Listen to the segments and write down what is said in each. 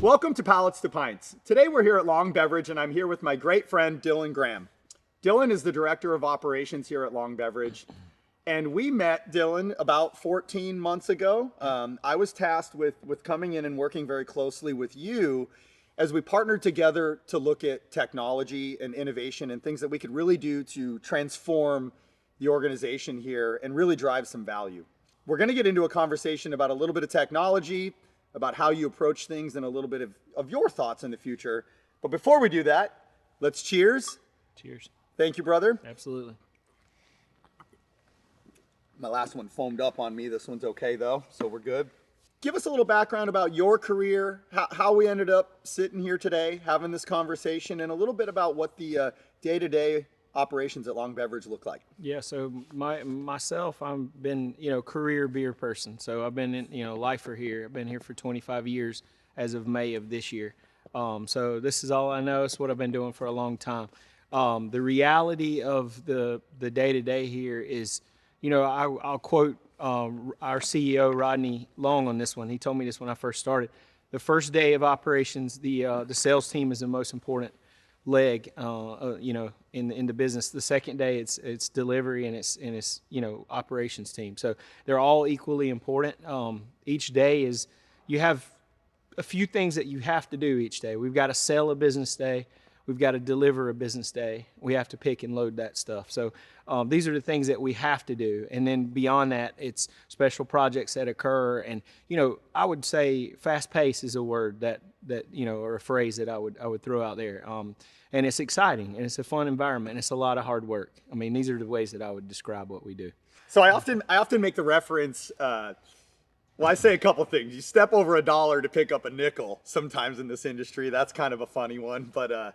Welcome to Pallets to Pints. Today we're here at Long Beverage and I'm here with my great friend Dylon Graham. Dylon is the Director of Operations here at Long Beverage. And we met Dylon about 14 months ago. I was tasked with coming in and working very closely with you as we partnered together to look at technology and innovation and things that we could really do to transform the organization here and really drive some value. We're going to get into a conversation about a little bit of technology, about how you approach things, and a little bit of your thoughts in the future. But before we do that, let's cheers. Cheers. Thank you, brother. Absolutely. My last one foamed up on me. This one's okay, though, so we're good. Give us a little background about your career, how we ended up sitting here today, having this conversation, and a little bit about what the day-to-day operations at Long Beverage look like. Yeah, so myself, I've been, career beer person. So I've been in, lifer here. I've been here for 25 years as of May of this year. So this is all I know. It's what I've been doing for a long time. The reality of the day-to-day here is, I'll quote our CEO, Rodney Long, on this one. He told me this when I first started. The first day of operations, the sales team is the most important leg, in the business. The second day, it's delivery and it's operations team. So they're all equally important. Each day is, you have a few things that you have to do each day. We've got to sell a business day. We've got to deliver a business day. We have to pick and load that stuff. So these are the things that we have to do. And then beyond that, it's special projects that occur. And, I would say fast pace is a word that or a phrase that I would throw out there. And it's exciting and it's a fun environment and it's a lot of hard work. I mean, these are the ways that I would describe what we do. So I often make the reference, I say a couple things. You step over $1 to pick up a nickel sometimes in this industry. That's kind of a funny one. But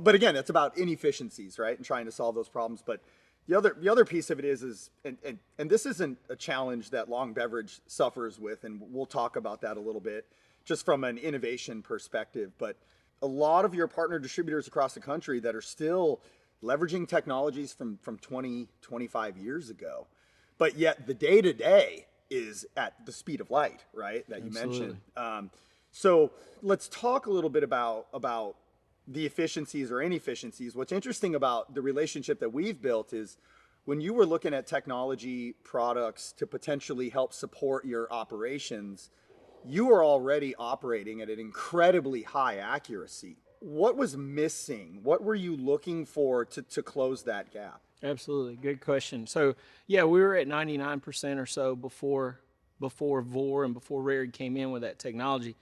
again, it's about inefficiencies, right? And trying to solve those problems. But the other piece of it is and this isn't a challenge that Long Beverage suffers with, and we'll talk about that a little bit, just from an innovation perspective. But a lot of your partner distributors across the country that are still leveraging technologies from 20, 25 years ago, but yet the day-to-day is at the speed of light, right? That you Absolutely. mentioned. So let's talk a little bit about the efficiencies or inefficiencies. What's interesting about the relationship that we've built is when you were looking at technology products to potentially help support your operations, you were already operating at an incredibly high accuracy. What was missing? What were you looking for to close that gap? Absolutely. Good question. So, yeah, we were at 99% or so before VOR and before Rarity came in with that technology.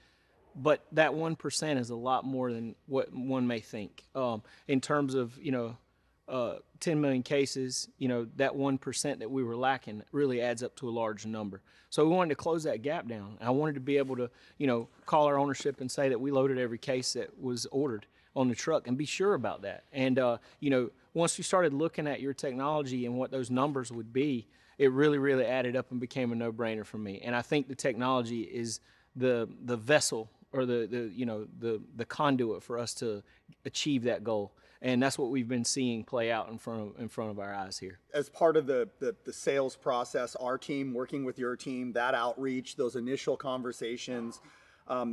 But that 1% is a lot more than what one may think. In terms of, 10 million cases, that 1% that we were lacking really adds up to a large number. So we wanted to close that gap down. I wanted to be able to, call our ownership and say that we loaded every case that was ordered on the truck and be sure about that. And, once you started looking at your technology and what those numbers would be, it really, really added up and became a no-brainer for me. And I think the technology is the vessel or the conduit for us to achieve that goal. And that's what we've been seeing play out in front of our eyes here. As part of the sales process, our team working with your team, that outreach, those initial conversations,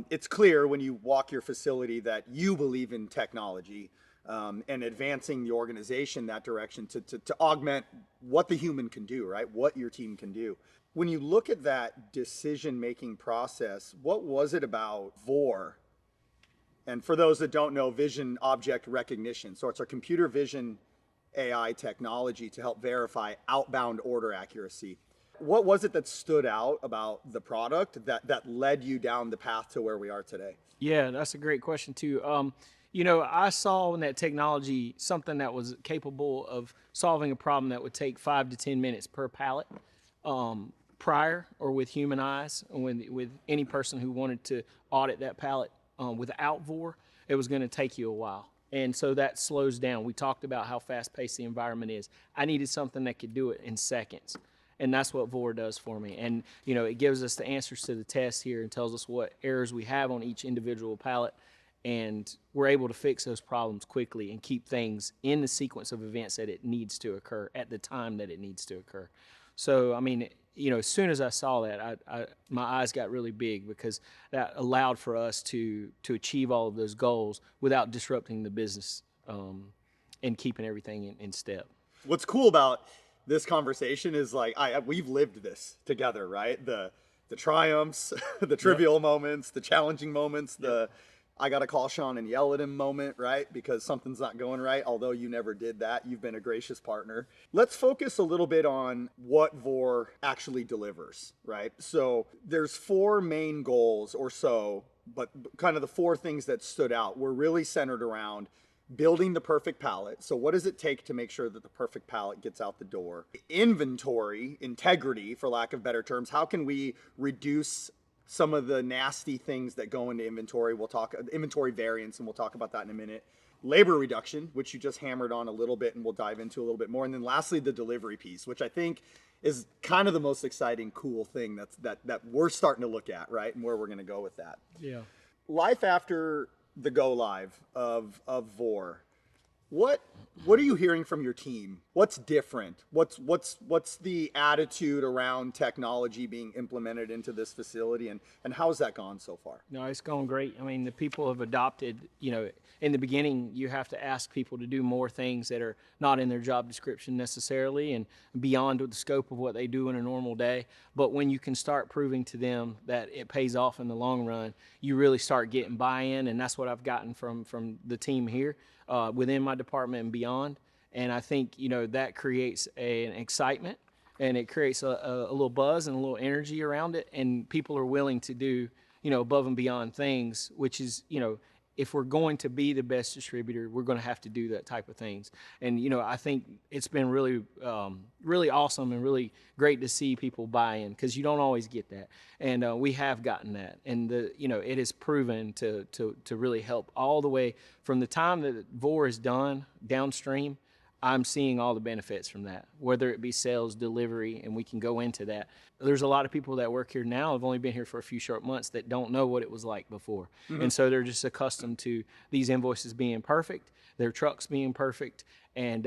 it's clear when you walk your facility that you believe in technology and advancing the organization that direction to augment what the human can do, right? What your team can do. When you look at that decision-making process, what was it about VOR? And for those that don't know, vision object recognition. So it's our computer vision AI technology to help verify outbound order accuracy. What was it that stood out about the product that led you down the path to where we are today? Yeah, that's a great question too. I saw in that technology something that was capable of solving a problem that would take 5 to 10 minutes per pallet. Prior or with human eyes, with any person who wanted to audit that pallet without VOR, it was going to take you a while. And so that slows down. We talked about how fast-paced the environment is. I needed something that could do it in seconds. And that's what VOR does for me. And, it gives us the answers to the tests here and tells us what errors we have on each individual pallet. And we're able to fix those problems quickly and keep things in the sequence of events that it needs to occur at the time that it needs to occur. So, as soon as I saw that, my eyes got really big, because that allowed for us to achieve all of those goals without disrupting the business, and keeping everything in step. What's cool about this conversation is like we've lived this together, right? The triumphs, the trivial moments, the challenging moments, the I got to call Sean and yell at him moment, right? Because something's not going right. Although you never did that. You've been a gracious partner. Let's focus a little bit on what VOR actually delivers, right? So there's 4 main goals or so, but kind of the 4 things that stood out were really centered around building the perfect pallet. So what does it take to make sure that the perfect pallet gets out the door? Inventory integrity, for lack of better terms. How can we reduce some of the nasty things that go into inventory? We'll talk inventory variance, and we'll talk about that in a minute. Labor reduction, which you just hammered on a little bit, and we'll dive into a little bit more. And then lastly, the delivery piece, which I think is kind of the most exciting, cool thing that we're starting to look at, right? And where we're going to go with that. Yeah. Life after the go live of VOR. What are you hearing from your team? What's different? What's the attitude around technology being implemented into this facility, and how's that gone so far? No, it's going great. I mean, the people have adopted, in the beginning, you have to ask people to do more things that are not in their job description necessarily and beyond the scope of what they do in a normal day. But when you can start proving to them that it pays off in the long run, you really start getting buy-in, and that's what I've gotten from the team here within my department and beyond. And I think, that creates an excitement, and it creates a little buzz and a little energy around it, and people are willing to do, above and beyond things, which is, if we're going to be the best distributor, we're going to have to do that type of things. And, I think it's been really, really awesome and really great to see people buy in, because you don't always get that. And we have gotten that. And, it has proven to really help all the way from the time that VOR is done downstream. I'm seeing all the benefits from that, whether it be sales, delivery, and we can go into that. There's a lot of people that work here now, have only been here for a few short months, that don't know what it was like before. Mm-hmm. And so they're just accustomed to these invoices being perfect, their trucks being perfect, and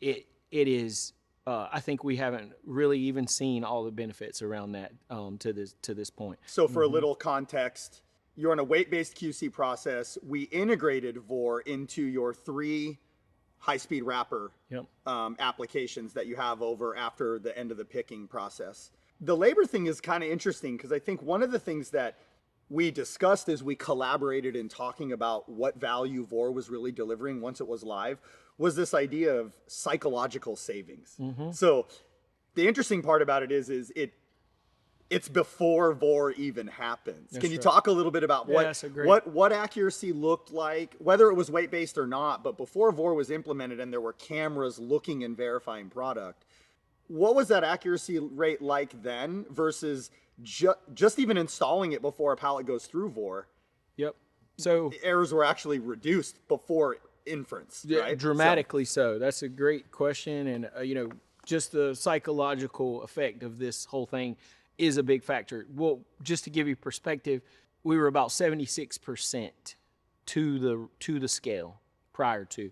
it is, I think we haven't really even seen all the benefits around that to this point. So for a little context, you're on a weight-based QC process. We integrated VOR into your 3 high-speed wrapper applications that you have over after the end of the picking process. The labor thing is kind of interesting, because I think one of the things that we discussed as we collaborated in talking about what value VOR was really delivering once it was live was this idea of psychological savings. Mm-hmm. So the interesting part about it is it's before VOR even happens. That's Can you right. talk a little bit about what accuracy looked like, whether it was weight-based or not, but before VOR was implemented and there were cameras looking and verifying product, what was that accuracy rate like then versus just even installing it before a pallet goes through VOR? Yep. So errors were actually reduced before inference, right? Dramatically so. That's a great question. And, just the psychological effect of this whole thing is a big factor. Well, just to give you perspective, we were about 76% to the scale prior to,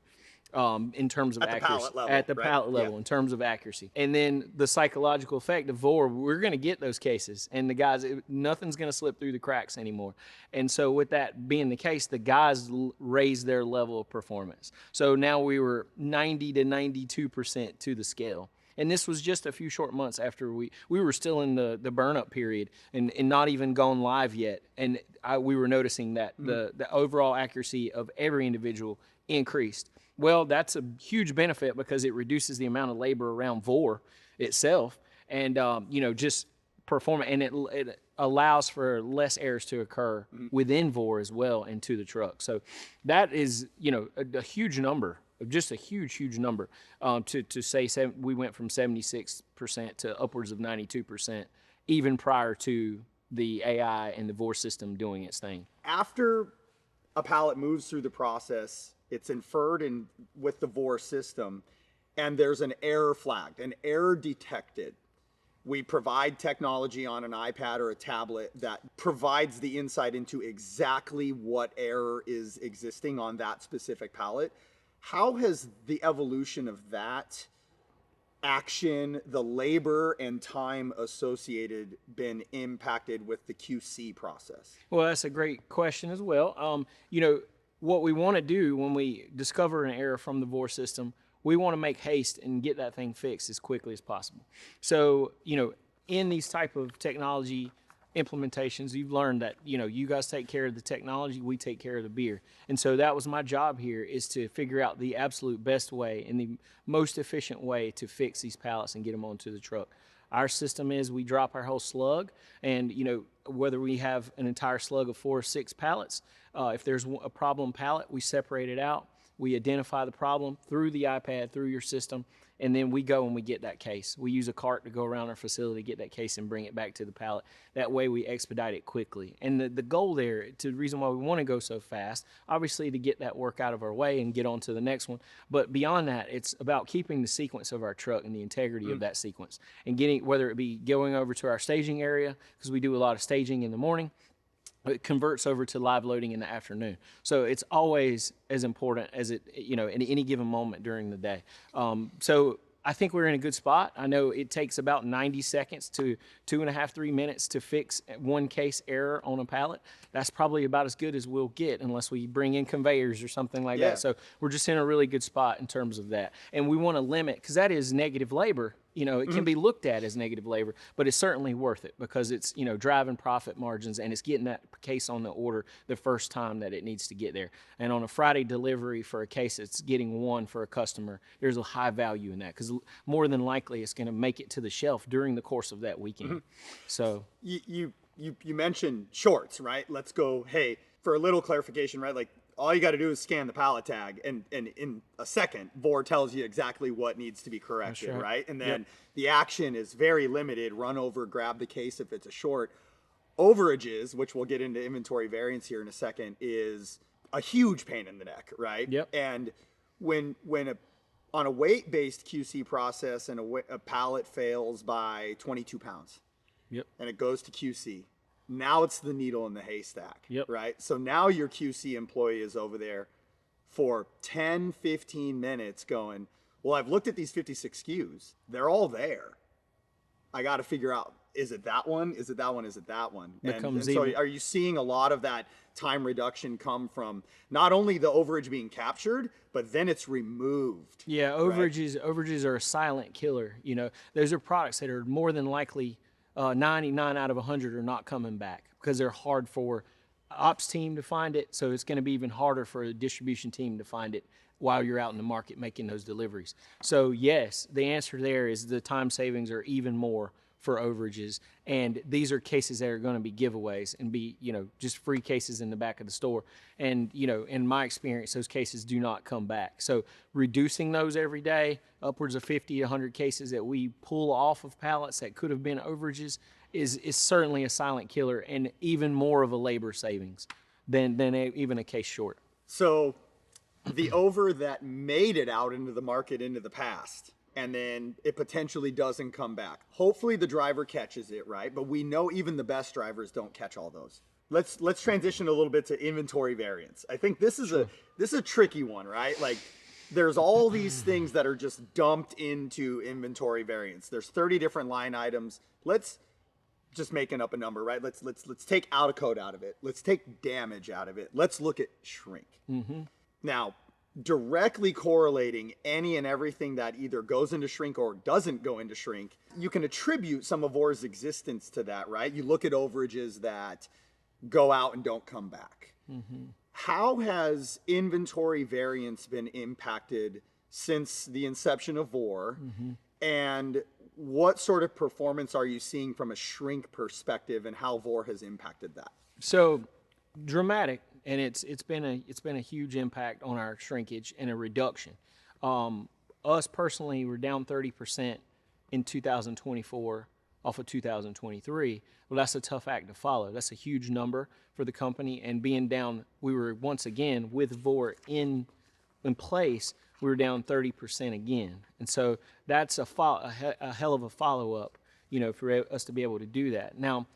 in terms of at accuracy. The pallet level, at the right? pallet level, in terms of accuracy. And then the psychological effect of VOR, we're going to get those cases, and the guys, nothing's going to slip through the cracks anymore. And so with that being the case, the guys raised their level of performance. So now we were 90 to 92% to the scale. And this was just a few short months after we were still in the burn-up period and not even gone live yet. And we were noticing that the overall accuracy of every individual increased. Well, that's a huge benefit because it reduces the amount of labor around VOR itself and, just performing. And it allows for less errors to occur within VOR as well and to the truck. So that is, a huge number. Just a huge number to say we went from 76% to upwards of 92%, even prior to the AI and the VOR system doing its thing. After a pallet moves through the process, it's inferred with the VOR system, and there's an error flagged, an error detected. We provide technology on an iPad or a tablet that provides the insight into exactly what error is existing on that specific pallet. How has the evolution of that action, the labor and time associated been impacted with the QC process? Well, that's a great question as well. What we want to do when we discover an error from the VOR system, we want to make haste and get that thing fixed as quickly as possible. So, in these type of technology implementations, you've learned that, you guys take care of the technology, we take care of the beer. And so that was my job here, is to figure out the absolute best way and the most efficient way to fix these pallets and get them onto the truck. Our system is we drop our whole slug, and whether we have an entire slug of 4 or 6 pallets, if there's a problem pallet, we separate it out. We identify the problem through the iPad, through your system, and then we go and we get that case. We use a cart to go around our facility, get that case, and bring it back to the pallet. That way we expedite it the goal there, the reason why we want to go so fast, obviously to get that work out of our way and get on to the next one. But beyond that, it's about keeping the sequence of our truck and the integrity of that sequence. And getting, whether it be going over to our staging area, because we do a lot of staging in the morning, it converts over to live loading in the afternoon. So it's always as important as it, at any given moment during the day. So I think we're in a good spot. I know it takes about 90 seconds to 2.5, 3 minutes to fix one case error on a pallet. That's probably about as good as we'll get unless we bring in conveyors or something like that. So we're just in a really good spot in terms of that. And we want to limit, because that is negative labor. It can be looked at as negative labor, but it's certainly worth it because it's, driving profit margins, and it's getting that case on the order the first time that it needs to get there. And on a Friday delivery for a case that's getting one for a customer, there's a high value in that, because more than likely it's going to make it to the shelf during the course of that weekend. So you mentioned shorts, right? Let's go, hey, for a little clarification, right? Like, all you got to do is scan the pallet tag, and in a second, VOR tells you exactly what needs to be corrected, right? And then the action is very limited. Run over, grab the case if it's a short. Overages, which we'll get into inventory variance here in a second, is a huge pain in the neck, right? And when on a weight-based QC process and a pallet fails by 22 pounds, and it goes to QC, now it's the needle in the haystack, right? So now your QC employee is over there for 10, 15 minutes going, well, I've looked at these 56 SKUs. They're all there. I got to figure out, is it that one? Is it that one? Is it that one? And so are you seeing a lot of that time reduction come from not only the overage being captured, but then it's removed? Yeah, overages are a silent killer. Those are products that are more than likely 99 out of 100 are not coming back because they're hard for ops team to find it. So it's going to be even harder for a distribution team to find it while you're out in the market making those deliveries. So yes, the answer there is the time savings are even more for overages. And these are cases that are going to be giveaways and be, just free cases in the back of the store. And, in my experience, those cases do not come back. So reducing those every day, upwards of 50, 100 cases that we pull off of pallets that could have been overages is certainly a silent killer, and even more of a labor savings than even a case short. So the over that made it out into the market into the past, and then it potentially doesn't come back. Hopefully the driver catches it, right? But we know even the best drivers don't catch all those. Let's transition a little bit to inventory variance. I think this is a tricky one, right? Like, there's all these things that are just dumped into inventory variance. There's 30 different line items. Let's just making up a number, right? Let's take out a code out of it. Let's take damage out of it. Let's look at shrink. Now, directly correlating any and everything that either goes into shrink or doesn't go into shrink, you can attribute some of VOR's existence to that, right? You look at overages that go out and don't come back. How has inventory variance been impacted since the inception of VOR? And what sort of performance are you seeing from a shrink perspective, and how VOR has impacted that? So dramatic. And it's been a huge impact on our shrinkage and a reduction. Us personally, we're down 30% in 2024 off of 2023. Well, that's a tough act to follow. That's a huge number for the company. And being down, we were once again with VOR in place. We were down 30% again. And so that's a hell of a follow-up, for us to be able to do that. Now,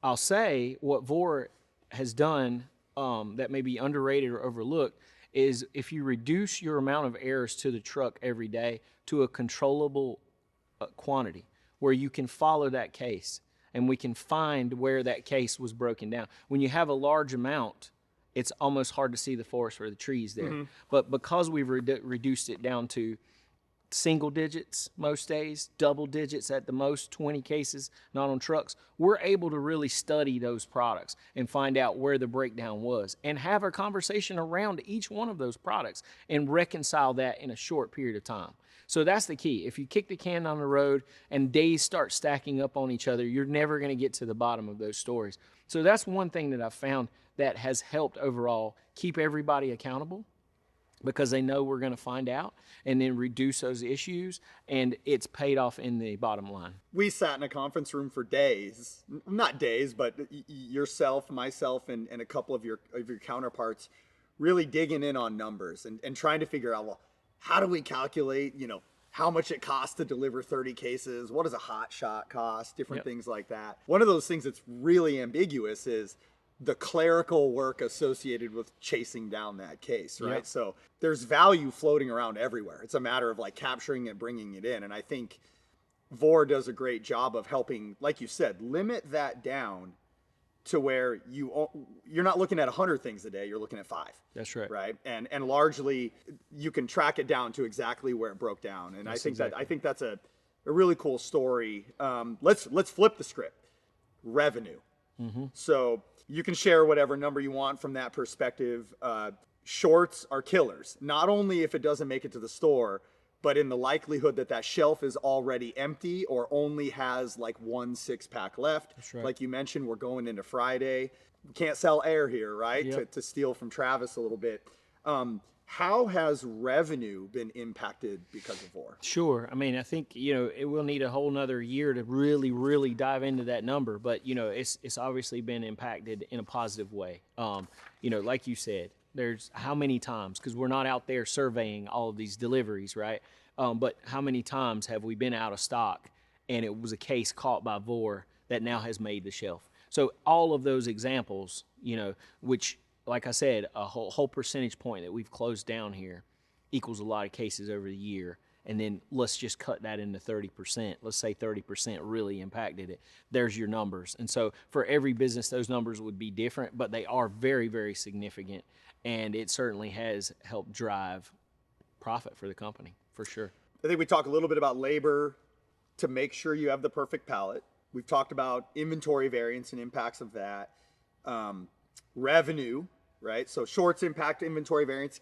I'll say what VOR has done that may be underrated or overlooked is if you reduce your amount of errors to the truck every day to a controllable quantity, where you can follow that case and we can find where that case was broken down. When you have a large amount, it's almost hard to see the forest or the trees there. But because we've reduced it down to single digits most days, double digits at the most, 20 cases, not on trucks, we're able to really study those products and find out where the breakdown was and have a conversation around each one of those products and reconcile that in a short period of time. So that's the key. If you kick the can down the road and days start stacking up on each other, you're never going to get to the bottom of those stories. So that's one thing that I've found that has helped overall keep everybody accountable, because they know we're going to find out and then reduce those issues, and it's paid off in the bottom line. We sat in a conference room for days, not days, but yourself, myself, and a couple of your counterparts really digging in on numbers and trying to figure out, well, how do we calculate, how much it costs to deliver 30 cases? What does a hot shot cost? Different things like that. One of those things that's really ambiguous is the clerical work associated with chasing down that case, right? So there's value floating around everywhere. It's a matter of like capturing it, bringing it in. And I think Vor does a great job of helping, like you said, limit that down to where you're not looking at 100 things a day, you're looking at 5. That's right. Right? And largely you can track it down to exactly where it broke down. And I think that's a really cool story. Let's flip the script. Revenue. So you can share whatever number you want from that perspective. Shorts are killers, not only if it doesn't make it to the store, but in the likelihood that that shelf is already empty or only has like 1 6-pack left. That's right. Like you mentioned, we're going into Friday. We can't sell air here, right? To steal from Travis a little bit. How has revenue been impacted because of Vor? Sure. I mean, I think, it will need a whole nother year to really, really dive into that number, but, it's obviously been impacted in a positive way. Like you said, there's how many times, because we're not out there surveying all of these deliveries, right? But how many times have we been out of stock and it was a case caught by Vor that now has made the shelf? So all of those examples, which, like I said, a whole percentage point that we've closed down here equals a lot of cases over the year. And then let's just cut that into 30%. Let's say 30% really impacted it. There's your numbers. And so for every business, those numbers would be different, but they are very, very significant. And it certainly has helped drive profit for the company, for sure. I think we talk a little bit about labor to make sure you have the perfect pallet. We've talked about inventory variance and impacts of that. Revenue, right? So shorts impact inventory variance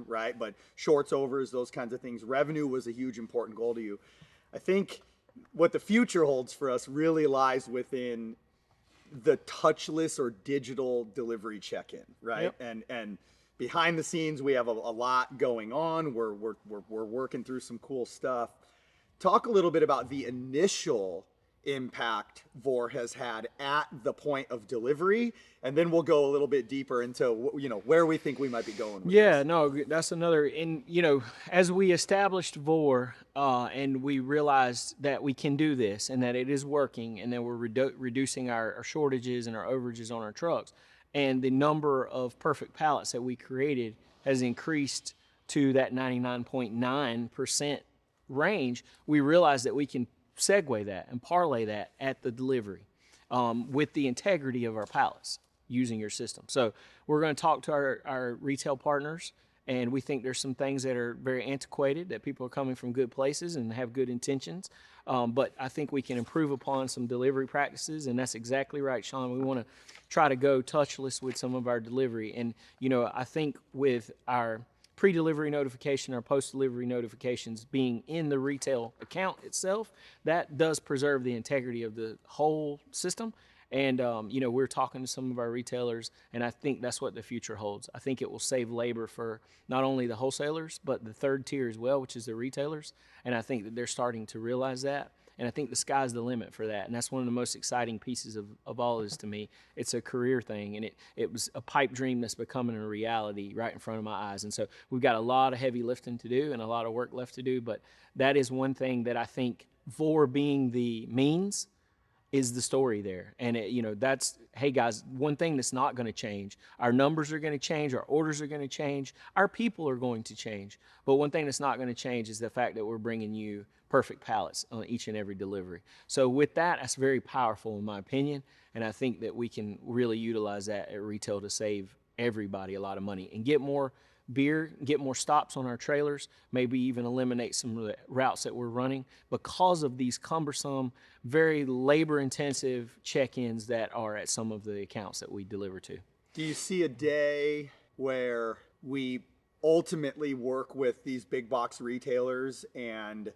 right? But shorts, overs, those kinds of things. Revenue was a huge important goal to you. I think what the future holds for us really lies within the touchless or digital delivery check-in, right? And behind the scenes, we have a lot going on. We're working through some cool stuff. Talk a little bit about the initial impact Vor has had at the point of delivery, and then we'll go a little bit deeper into where we think we might be going with this. No, that's another. And as we established Vor and we realized that we can do this and that it is working, and that we're reducing our shortages and our overages on our trucks, and the number of perfect pallets that we created has increased to that 99.9% range, we realized that we can segue that and parlay that at the delivery with the integrity of our pallets using your system. So we're going to talk to our retail partners, and we think there's some things that are very antiquated, that people are coming from good places and have good intentions. But I think we can improve upon some delivery practices, and that's exactly right, Sean. We want to try to go touchless with some of our delivery. And, I think with our pre-delivery notification or post-delivery notifications being in the retail account itself, that does preserve the integrity of the whole system. And, we're talking to some of our retailers, and I think that's what the future holds. I think it will save labor for not only the wholesalers, but the third tier as well, which is the retailers. And I think that they're starting to realize that. And I think the sky's the limit for that. And that's one of the most exciting pieces of all this to me. It's a career thing, and it was a pipe dream that's becoming a reality right in front of my eyes. And so we've got a lot of heavy lifting to do and a lot of work left to do, but that is one thing that I think, Vor being the means is the story there. And that's, hey guys, one thing that's not going to change. Our numbers are going to change, our orders are going to change, our people are going to change. But one thing that's not going to change is the fact that we're bringing you perfect pallets on each and every delivery. So with that's very powerful in my opinion. And I think that we can really utilize that at retail to save everybody a lot of money and get more beer, get more stops on our trailers, maybe even eliminate some of the routes that we're running because of these cumbersome, very labor-intensive check-ins that are at some of the accounts that we deliver to. Do you see a day where we ultimately work with these big box retailers and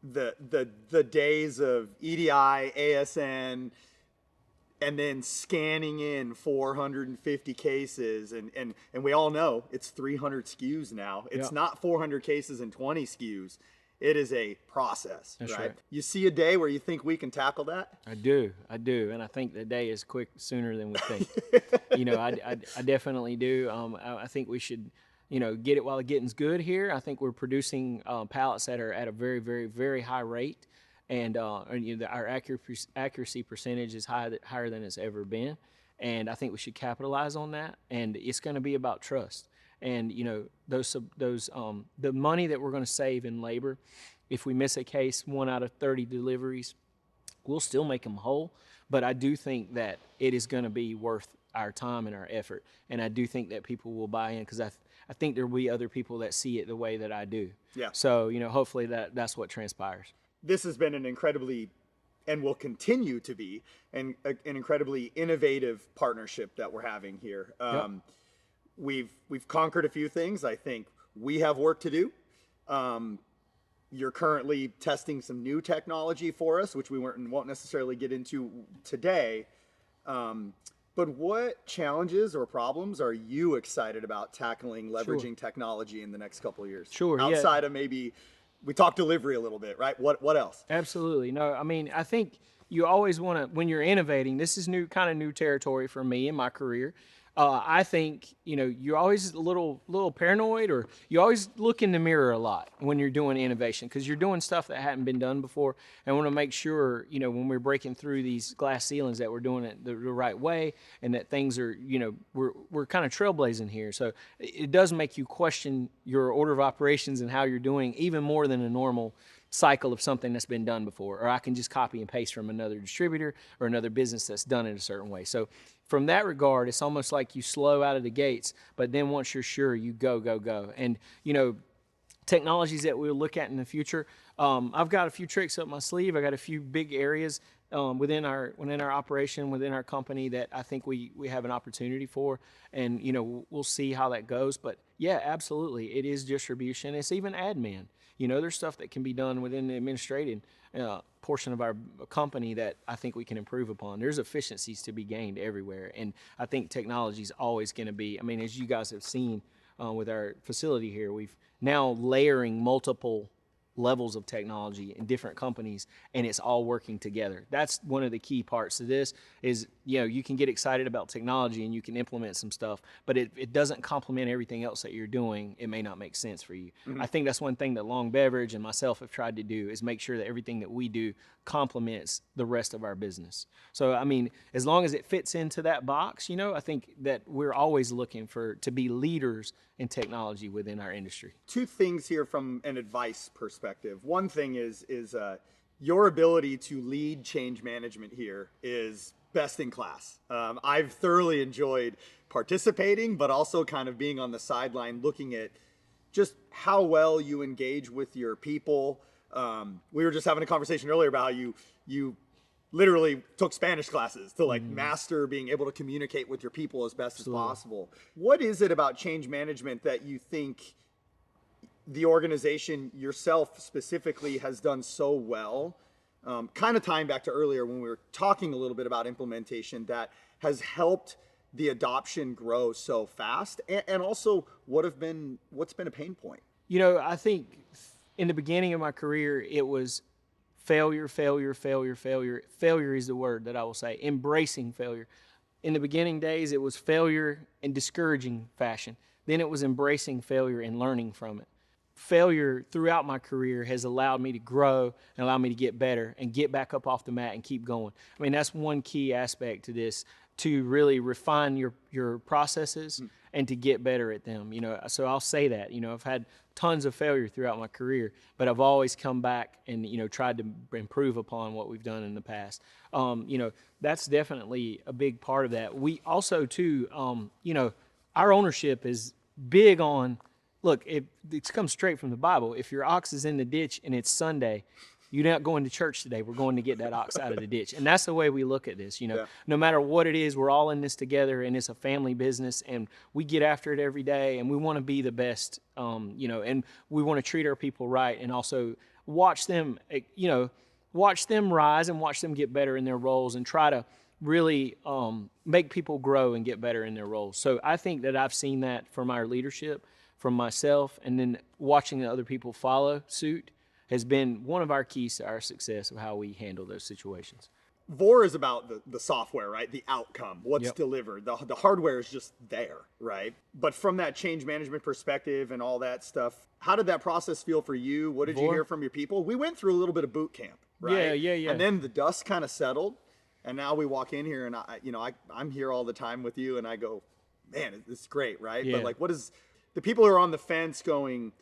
the days of EDI, ASN, and then scanning in 450 cases, and we all know it's 300 SKUs now. It's not 400 cases and 20 SKUs. It is a process, right? You see a day where you think we can tackle that? I do, and I think the day is quick sooner than we think. I definitely do. I think we should, get it while the getting's good here. I think we're producing pallets that are at a very, very, very high rate. And our accuracy percentage is higher than it's ever been, and I think we should capitalize on that. And it's going to be about trust. And the money that we're going to save in labor, if we miss a case 1 out of 30 deliveries, we'll still make them whole. But I do think that it is going to be worth our time and our effort, and I do think that people will buy in because I think there will be other people that see it the way that I do. Yeah. So hopefully that's what transpires. This has been an incredibly, and will continue to be, an incredibly innovative partnership that we're having here. We've conquered a few things. I think we have work to do. You're currently testing some new technology for us, which we won't necessarily get into today. But what challenges or problems are you excited about tackling, leveraging technology in the next couple of years? Sure. Outside of maybe, we talked delivery a little bit, right? What else? Absolutely. No, I mean, I think you always want to, when you're innovating, this is kind of new territory for me in my career. I think, you're always a little paranoid, or you always look in the mirror a lot when you're doing innovation because you're doing stuff that hadn't been done before. And want to make sure, when we're breaking through these glass ceilings that we're doing it the right way and that things are, we're kind of trailblazing here. So it does make you question your order of operations and how you're doing even more than a normal cycle of something that's been done before, or I can just copy and paste from another distributor or another business that's done it a certain way. So from that regard, it's almost like you slow out of the gates, but then once you're sure, you go. And, technologies that we'll look at in the future, I've got a few tricks up my sleeve. I got a few big areas within our operation, within our company that I think we have an opportunity for, and, we'll see how that goes. But yeah, absolutely. It is distribution. It's even admin. There's stuff that can be done within the administrative portion of our company that I think we can improve upon. There's efficiencies to be gained everywhere. And I think technology is always going to be, as you guys have seen with our facility here, we've now layering multiple levels of technology in different companies, and it's all working together. That's one of the key parts to this is, you can get excited about technology and you can implement some stuff, but it doesn't complement everything else that you're doing. It may not make sense for you. I think that's one thing that Long Beverage and myself have tried to do is make sure that everything that we do complements the rest of our business. So, as long as it fits into that box, I think that we're always looking to be leaders in technology within our industry. Two things here from an advice perspective. One thing is your ability to lead change management here is best in class. I've thoroughly enjoyed participating, but also kind of being on the sideline looking at just how well you engage with your people. We were just having a conversation earlier about how you literally took Spanish classes to master being able to communicate with your people as best as possible. What is it about change management that you think the organization yourself specifically has done so well? Kind of tying back to earlier when we were talking a little bit about implementation that has helped the adoption grow so fast, and also what's been a pain point? I think in the beginning of my career, it was failure. Failure is the word that I will say. Embracing failure. In the beginning days, it was failure in discouraging fashion. Then it was embracing failure and learning from it. failure throughout my career has allowed me to grow and allowed me to get better and get back up off the mat and keep going. I mean, that's one key aspect to this, to really refine your processes and to get better at them. So I'll say that, I've had tons of failure throughout my career, but I've always come back and, tried to improve upon what we've done in the past. That's definitely a big part of that. We also too, our ownership is big on, look, it comes straight from the Bible. If your ox is in the ditch and it's Sunday, you're not going to church today. We're going to get that ox out of the ditch. And that's the way we look at this. No matter what it is, we're all in this together, and it's a family business, and we get after it every day, and we want to be the best, and we want to treat our people right, and also watch them rise and watch them get better in their roles, and try to really make people grow and get better in their roles. So I think that I've seen that from our leadership, from myself, and then watching the other people follow suit has been one of our keys to our success of how we handle those situations. VOR is about the software, right? The outcome, what's delivered. The hardware is just there, right? But from that change management perspective and all that stuff, how did that process feel for you? What did you hear from your people? We went through a little bit of boot camp, right? Yeah. And then the dust kind of settled, and now we walk in here, and I'm here all the time with you, and I go, man, it's great, right? Yeah. But like, what is the people who are on the fence going,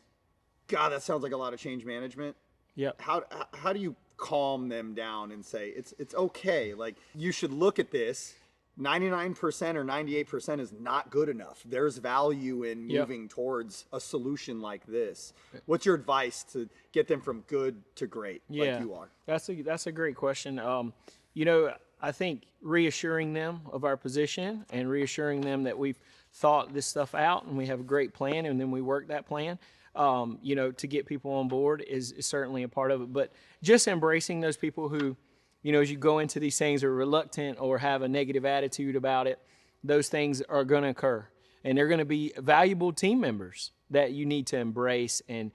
God, that sounds like a lot of change management. Yeah. How do you calm them down and say it's okay? Like, you should look at this. 99% or 98% is not good enough. There's value in moving towards a solution like this. What's your advice to get them from good to great, like you are? That's a great question. I think reassuring them of our position and reassuring them that we've thought this stuff out and we have a great plan, and then we work that plan, to get people on board is certainly a part of it. But just embracing those people who, as you go into these things, are reluctant or have a negative attitude about it, those things are going to occur. And they're going to be valuable team members that you need to embrace and,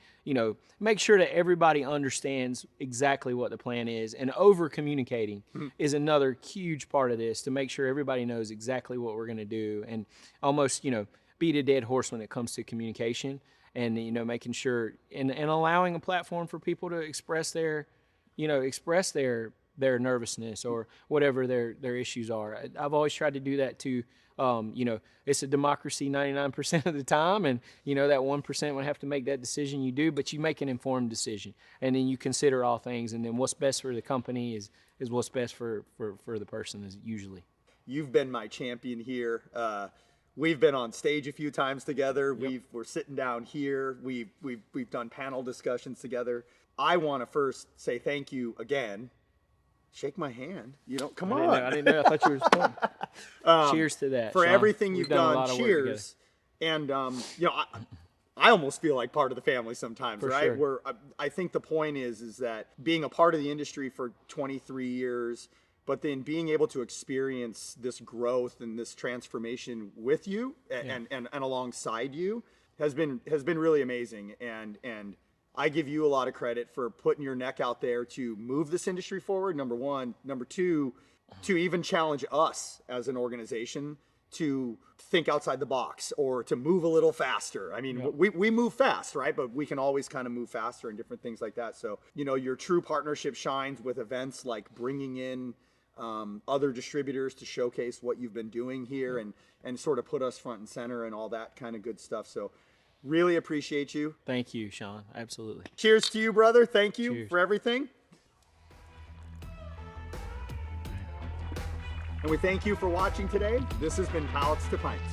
make sure that everybody understands exactly what the plan is. And over communicating is another huge part of this, to make sure everybody knows exactly what we're going to do, and almost, beat a dead horse when it comes to communication, and, making sure and allowing a platform for people to express their nervousness or whatever their issues are. I've always tried to do that too. It's a democracy 99% of the time, and that 1% would have to make that decision, you do, but you make an informed decision, and then you consider all things, and then what's best for the company is what's best for the person, is usually. You've been my champion here. We've been on stage a few times together. We're sitting down here. We've done panel discussions together. I want to first say thank you again. Shake my hand. Come on. I didn't know. I thought you were pointing. Cheers to that, for Sean. everything We've you've done. done. Cheers. And I almost feel like part of the family sometimes, For right? sure. I think the point is that being a part of the industry for 23 years, but then being able to experience this growth and this transformation with you and alongside you has been really amazing. And I give you a lot of credit for putting your neck out there to move this industry forward, number one. Number two, to even challenge us as an organization to think outside the box or to move a little faster. I mean, we move fast, right? But we can always kind of move faster and different things like that. So, your true partnership shines with events like bringing in other distributors to showcase what you've been doing here and sort of put us front and center and all that kind of good stuff. So really appreciate you. Thank you, Sean. Absolutely. Cheers to you, brother. Thank you Cheers. for everything. And we thank you for watching today. This has been Pallets to Pints.